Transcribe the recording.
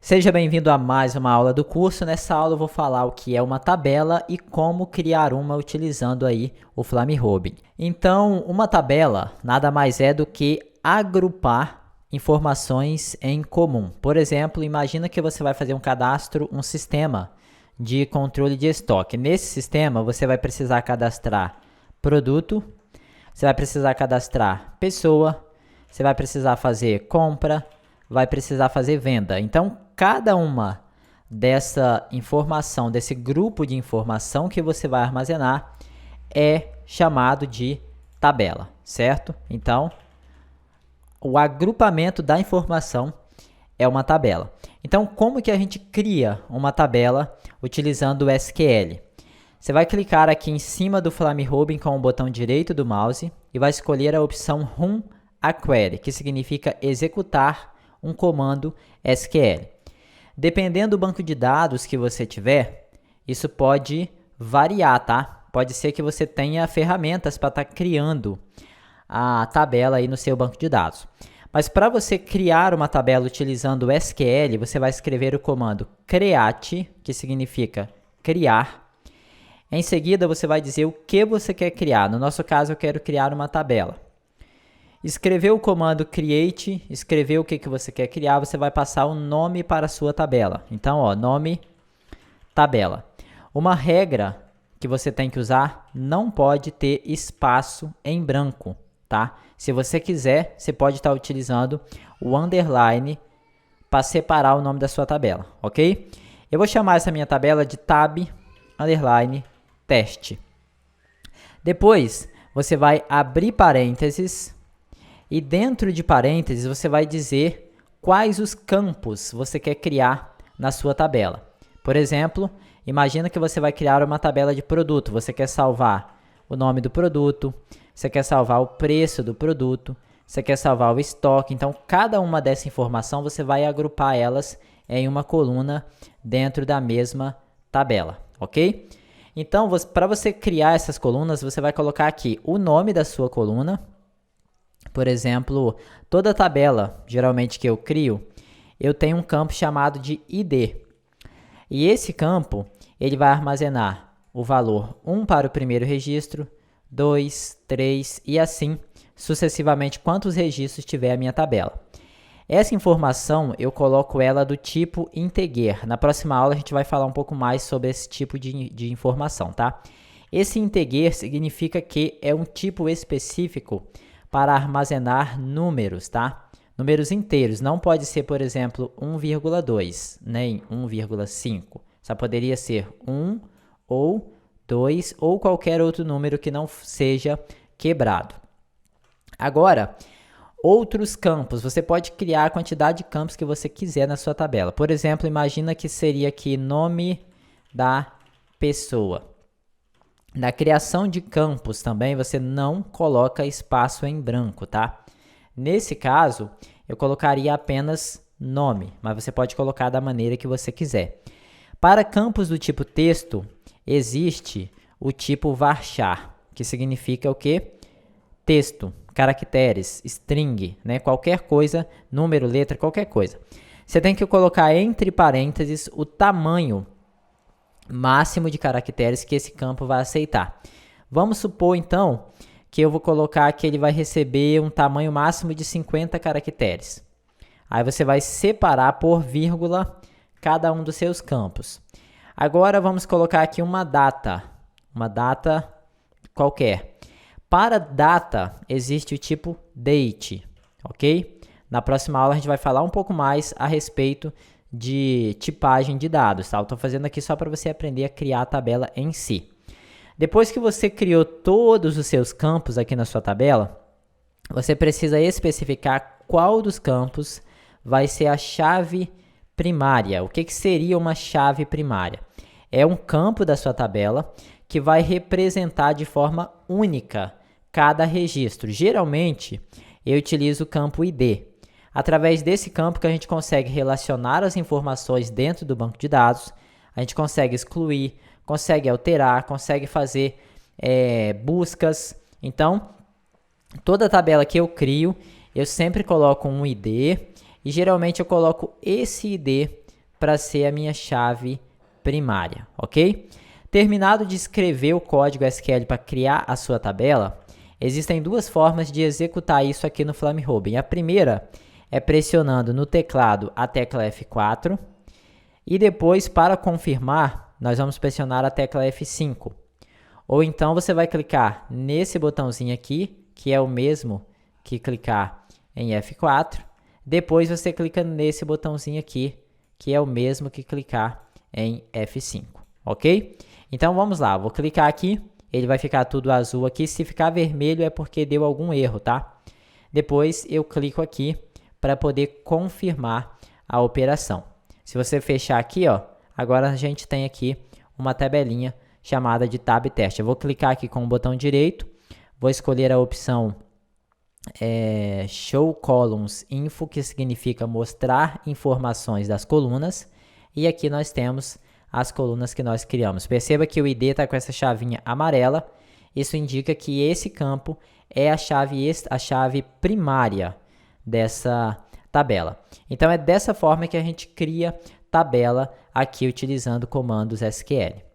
Seja bem-vindo a mais uma aula do curso. Nessa aula eu vou falar o que é uma tabela e como criar uma utilizando aí o FlameRobin. Então, uma tabela nada mais é do que agrupar informações em comum. Por exemplo, imagina que você vai fazer um cadastro, um sistema de controle de estoque. Nesse sistema, você vai precisar cadastrar produto, você vai precisar cadastrar pessoa, você vai precisar fazer compra, vai precisar fazer venda. Então, cada uma dessa informação, desse grupo de informação que você vai armazenar é chamado de tabela, certo? Então, o agrupamento da informação é uma tabela. Então, como que a gente cria uma tabela utilizando o SQL? Você vai clicar aqui em cima do FlameRobin com o botão direito do mouse e vai escolher a opção Run a Query, que significa executar um comando SQL. Dependendo do banco de dados que você tiver, isso pode variar, tá? Pode ser que você tenha ferramentas para estar criando a tabela aí no seu banco de dados. Mas para você criar uma tabela utilizando o SQL, você vai escrever o comando create, que significa criar. Em seguida, você vai dizer o que você quer criar. No nosso caso, eu quero criar uma tabela. Escrever o comando create, escrever o que você quer criar, você vai passar o nome para a sua tabela. Então, ó, nome, tabela. Uma regra que você tem que usar, não pode ter espaço em branco, tá? Se você quiser, você pode estar utilizando o underline para separar o nome da sua tabela, ok? Eu vou chamar essa minha tabela de tab, underline, teste. Depois, você vai abrir parênteses. E dentro de parênteses, você vai dizer quais os campos você quer criar na sua tabela. Por exemplo, imagina que você vai criar uma tabela de produto. Você quer salvar o nome do produto, você quer salvar o preço do produto, você quer salvar o estoque. Então, cada uma dessa informação, você vai agrupar elas em uma coluna dentro da mesma tabela, ok? Então, para você criar essas colunas, você vai colocar aqui o nome da sua coluna. Por exemplo, toda tabela, geralmente que eu crio, eu tenho um campo chamado de ID. E esse campo, ele vai armazenar o valor 1 para o primeiro registro, 2, 3 e assim sucessivamente quantos registros tiver a minha tabela. Essa informação, eu coloco ela do tipo integer. Na próxima aula, a gente vai falar um pouco mais sobre esse tipo de informação, tá? Esse integer significa que é um tipo específico para armazenar números, tá? Números inteiros, não pode ser, por exemplo, 1,2, nem 1,5. Só poderia ser 1 ou 2 ou qualquer outro número que não seja quebrado. Agora, outros campos, você pode criar a quantidade de campos que você quiser na sua tabela. Por exemplo, imagina que seria aqui nome da pessoa. Na criação de campos também, você não coloca espaço em branco, tá? Nesse caso, eu colocaria apenas nome, mas você pode colocar da maneira que você quiser. Para campos do tipo texto, existe o tipo varchar, que significa o quê? Texto, caracteres, string, né? Qualquer coisa, número, letra, qualquer coisa. Você tem que colocar entre parênteses o tamanho máximo de caracteres que esse campo vai aceitar. Vamos supor, então, que eu vou colocar que ele vai receber um tamanho máximo de 50 caracteres. Aí você vai separar por vírgula cada um dos seus campos. Agora vamos colocar aqui uma data qualquer. Para data, existe o tipo date, ok? Na próxima aula a gente vai falar um pouco mais a respeito de tipagem de dados, tá? Eu estou fazendo aqui só para você aprender a criar a tabela em si. Depois que você criou todos os seus campos aqui na sua tabela, você precisa especificar qual dos campos vai ser a chave primária. O que seria uma chave primária? É um campo da sua tabela que vai representar de forma única cada registro. Geralmente, eu utilizo o campo ID. Através desse campo que a gente consegue relacionar as informações dentro do banco de dados, a gente consegue excluir, consegue alterar, consegue fazer buscas. Então, toda tabela que eu crio, eu sempre coloco um ID e geralmente eu coloco esse ID para ser a minha chave primária, ok? Terminado de escrever o código SQL para criar a sua tabela, existem duas formas de executar isso aqui no FlameRobin. A primeira é pressionando no teclado a tecla F4 e depois, para confirmar, nós vamos pressionar a tecla F5. Ou então você vai clicar nesse botãozinho aqui, que é o mesmo que clicar em F4. Depois você clica nesse botãozinho aqui, que é o mesmo que clicar em F5, ok? Então vamos lá, vou clicar aqui, ele vai ficar tudo azul aqui. Se ficar vermelho é porque deu algum erro, tá? Depois eu clico aqui para poder confirmar a operação. Se você fechar aqui, ó, agora a gente tem aqui uma tabelinha chamada de Tab Teste. Eu vou clicar aqui com o botão direito, vou escolher a opção Show Columns Info, que significa mostrar informações das colunas, e aqui nós temos as colunas que nós criamos. Perceba que o ID está com essa chavinha amarela, isso indica que esse campo é a chave primária dessa tabela. Então é dessa forma que a gente cria tabela aqui utilizando comandos SQL.